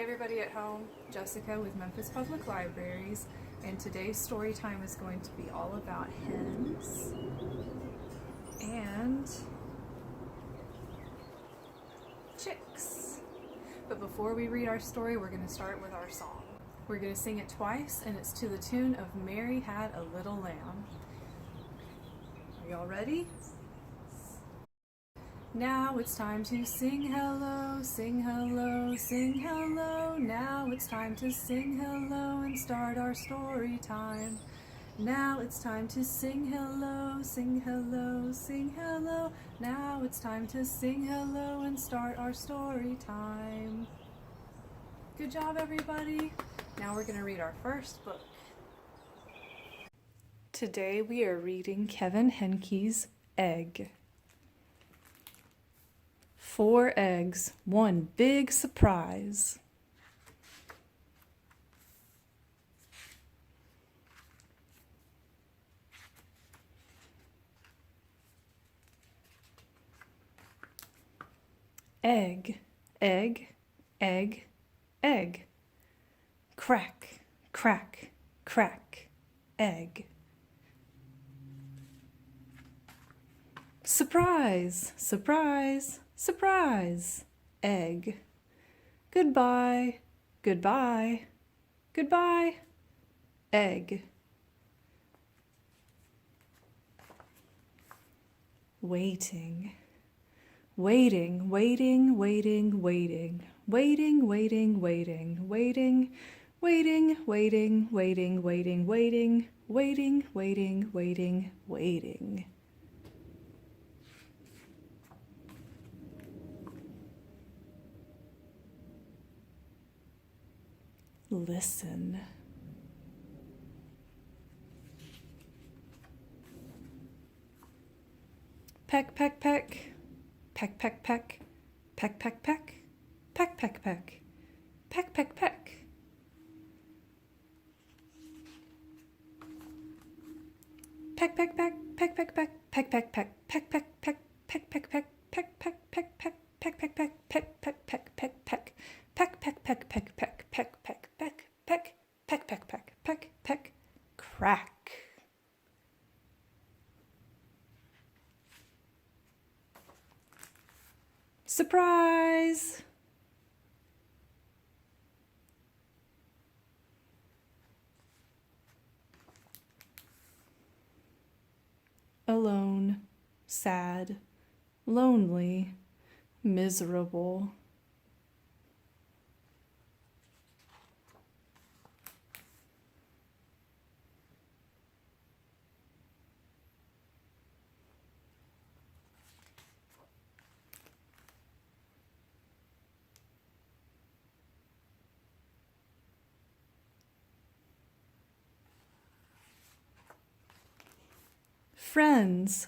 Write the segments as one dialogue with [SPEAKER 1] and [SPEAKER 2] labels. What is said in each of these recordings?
[SPEAKER 1] Hey everybody at home, Jessica with Memphis Public Libraries, and today's story time is going to be all about hens and chicks. But before we read our story, we're going to start with our song. We're going to sing it twice, and it's to the tune of Mary Had a Little Lamb. Are y'all ready? Now it's time to sing hello, sing hello, sing hello. Now it's time to sing hello and start our story time. Now it's time to sing hello, sing hello, sing hello. Now it's time to sing hello and start our story time. Good job, everybody. Now we're going to read our first book. Today we are reading Kevin Henkes' Egg. 4 eggs, one big surprise. Egg, egg, egg, egg. Crack, crack, crack, egg. Surprise, surprise, surprise, egg. Goodbye, goodbye, goodbye, egg. Waiting, waiting, waiting, waiting, waiting, waiting, waiting, waiting, waiting, waiting, waiting, waiting, waiting, waiting, waiting, waiting, waiting, waiting. Listen. Peck, peck, peck. Peck, peck, peck. Peck, peck, peck. Peck, peck, peck. Peck, peck, peck. Peck, peck, peck. Peck, peck, peck. Peck, peck, peck. Peck, peck, peck. Peck, peck, peck. Peck, peck, peck, peck. Peck, peck, peck. Peck, peck, peck. Peck, peck. Peck, peck, peck, peck, peck, peck, peck, peck, peck, peck, peck, peck, peck, peck, crack. Surprise! Alone, sad, lonely, miserable. Friends.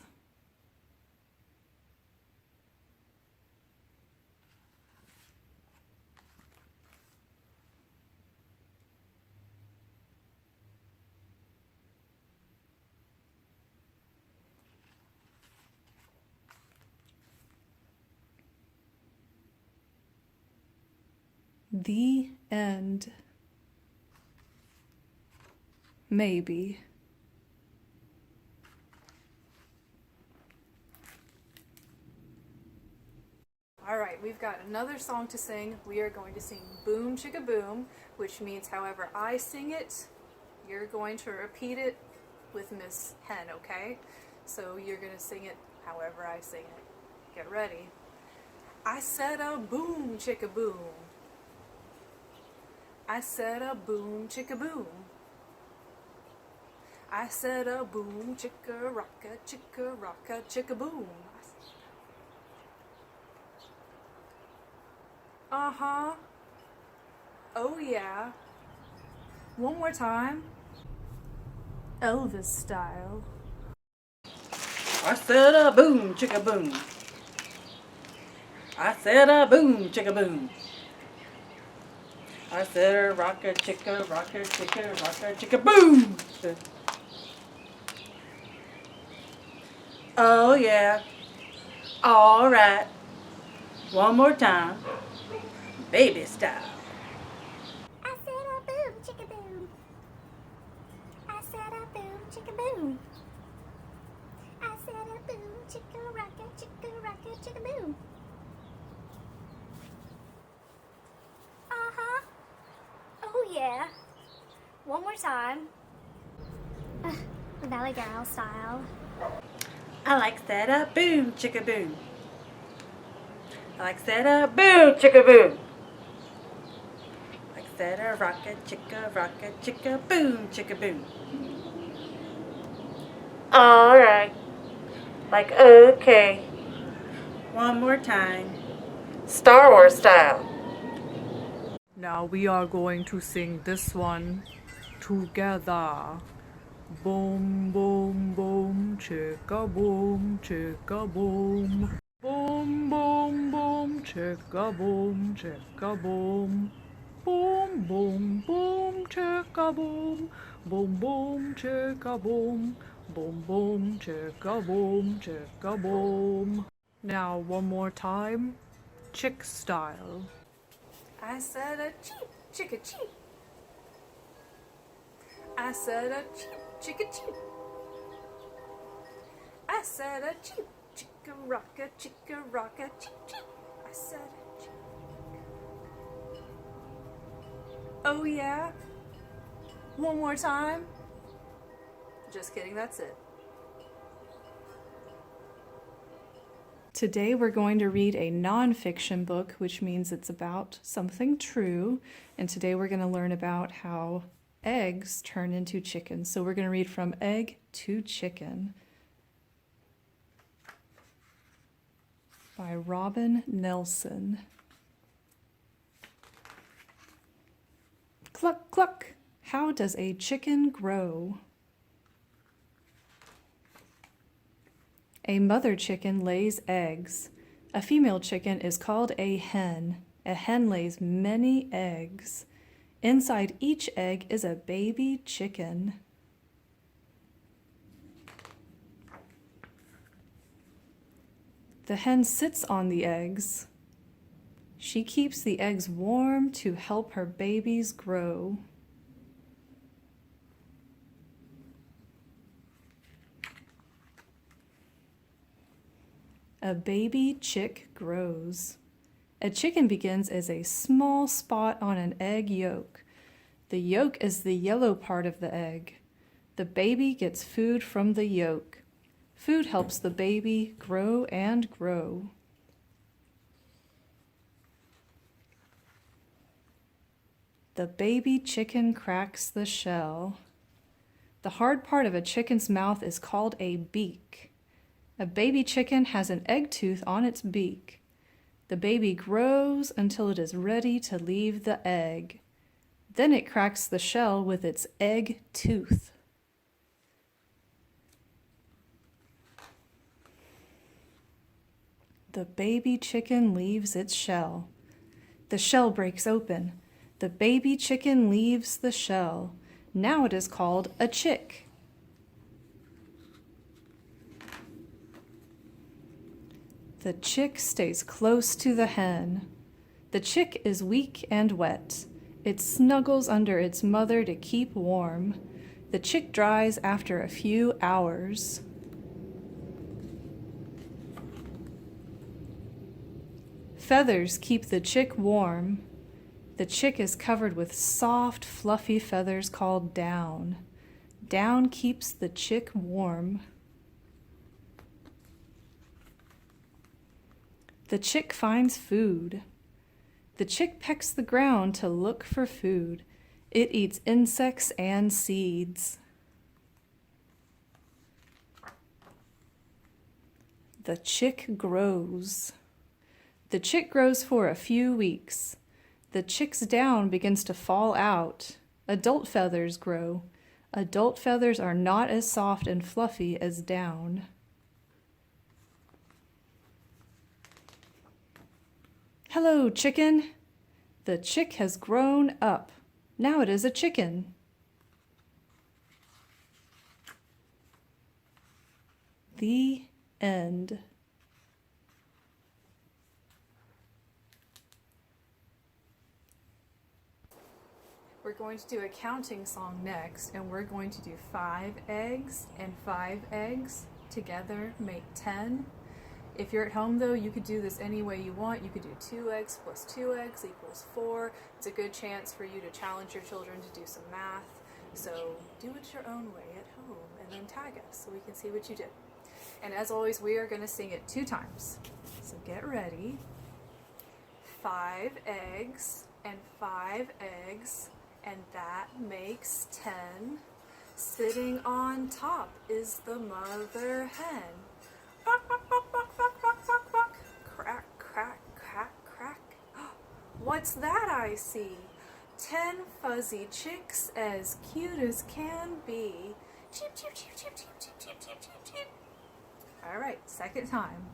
[SPEAKER 1] The end. Maybe. All right, we've got another song to sing. We are going to sing Boom Chicka Boom, which means however I sing it, you're going to repeat it with Miss Hen, okay? So you're going to sing it however I sing it. Get ready. I said a boom chicka boom. I said a boom chicka boom. I said a boom chicka rocka chicka boom. Uh-huh. Oh yeah. One more time. Elvis style.
[SPEAKER 2] I said a boom chicka boom. I said a boom chicka boom. I said a rocka chicka boom. Oh yeah. All right. One more time. Baby style.
[SPEAKER 3] yeah. One more time. Valley Girl style.
[SPEAKER 2] I like that up, boom, chicka boom. I like that up, boom, chicka boom. Like that a rocka chicka, boom, chicka boom. Alright. Like, okay. One more time. Star Wars style.
[SPEAKER 1] Now we are going to sing this one together. Boom, boom, boom, chicka boom, chicka boom. Boom, boom, boom, chicka boom, chicka boom. Boom, boom, boom, chicka boom. Boom, boom, chicka boom. Boom, boom, chicka boom, chicka boom. Now one more time, chick style. I said a cheep, chicka cheep. I said a cheep, chicka cheep. I said a cheep, chicka rocka, cheep, cheep. I said a cheep. Oh yeah? One more time? Just kidding, that's it. Today we're going to read a nonfiction book, which means it's about something true. And today we're going to learn about how eggs turn into chickens. So we're going to read From Egg to Chicken by Robin Nelson. Cluck, cluck. How does a chicken grow? A mother chicken lays eggs. A female chicken is called a hen. A hen lays many eggs. Inside each egg is a baby chicken. The hen sits on the eggs. She keeps the eggs warm to help her babies grow. A baby chick grows. A chicken begins as a small spot on an egg yolk. The yolk is the yellow part of the egg. The baby gets food from the yolk. Food helps the baby grow and grow. The baby chicken cracks the shell. The hard part of a chicken's mouth is called a beak. A baby chicken has an egg tooth on its beak. The baby grows until it is ready to leave the egg. Then it cracks the shell with its egg tooth. The baby chicken leaves its shell. The shell breaks open. The baby chicken leaves the shell. Now it is called a chick. The chick stays close to the hen. The chick is weak and wet. It snuggles under its mother to keep warm. The chick dries after a few hours. Feathers keep the chick warm. The chick is covered with soft, fluffy feathers called down. Down keeps the chick warm. The chick finds food. The chick pecks the ground to look for food. It eats insects and seeds. The chick grows. The chick grows for a few weeks. The chick's down begins to fall out. Adult feathers grow. Adult feathers are not as soft and fluffy as down. Hello, chicken. The chick has grown up. Now it is a chicken. The end. We're going to do a counting song next, and we're going to do 5 eggs and 5 eggs together make 10. If you're at home though, you could do this any way you want. You could do 2 eggs plus 2 eggs equals 4. It's a good chance for you to challenge your children to do some math. So do it your own way at home and then tag us so we can see what you did. And as always, we are going to sing it 2 times. So get ready. 5 eggs and 5 eggs, and that makes 10. Sitting on top is the mother hen. Buck, buck, buck, buck, buck, buck, buck, buck. Crack, crack, crack, crack. What's that I see? 10 fuzzy chicks as cute as can be. Cheep, cheep, cheep, cheep, cheep, cheep, cheep, cheep, cheep, cheep. All right, second time.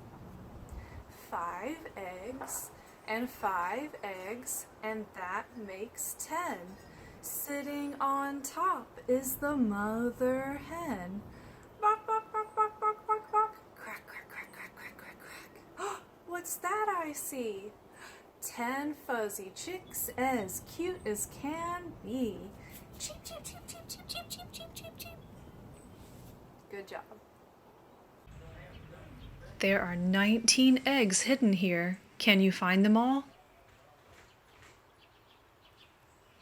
[SPEAKER 1] 5 eggs and 5 eggs, and that makes 10. Sitting on top is the mother hen. Buck, buck, buck, buck, buck, buck, buck. Crack, crack, crack, crack, crack, crack, crack. What's that I see? 10 fuzzy chicks as cute as can be. Cheep, cheep, cheep, cheep, cheep, cheep, cheep, cheep, cheep, cheep. Good job. There are 19 eggs hidden here. Can you find them all?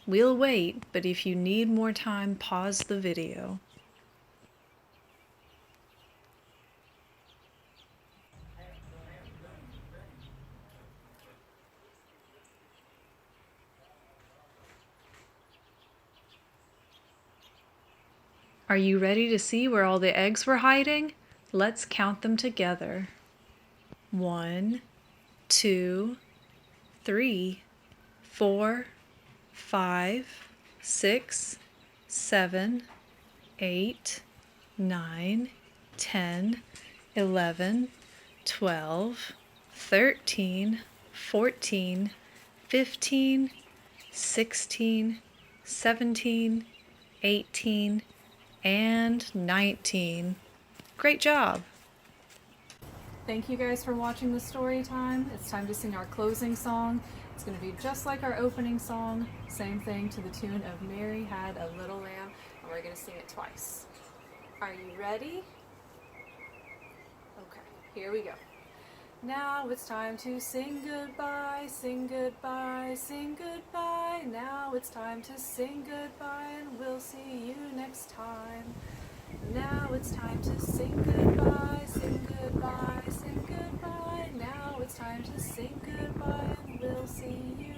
[SPEAKER 1] We'll wait, but if you need more time, pause the video. Are you ready to see where all the eggs were hiding? Let's count them together. 1, 2, 3, 4, 5, 6, 7, 8, 9, 10, 11, 12, 13, 14, 15, 16, 17, 18, and 19. Great job! Thank you guys for watching the story time. It's time to sing our closing song. It's going to be just like our opening song, same thing to the tune of Mary Had a Little Lamb, and we're going to sing it twice. Are you ready? Okay, here we go. Now it's time to sing goodbye, sing goodbye, sing goodbye. Now it's time to sing goodbye, and we'll see you next time. Now it's time to sing goodbye, sing goodbye, sing goodbye. Now it's time to sing goodbye, and we'll see you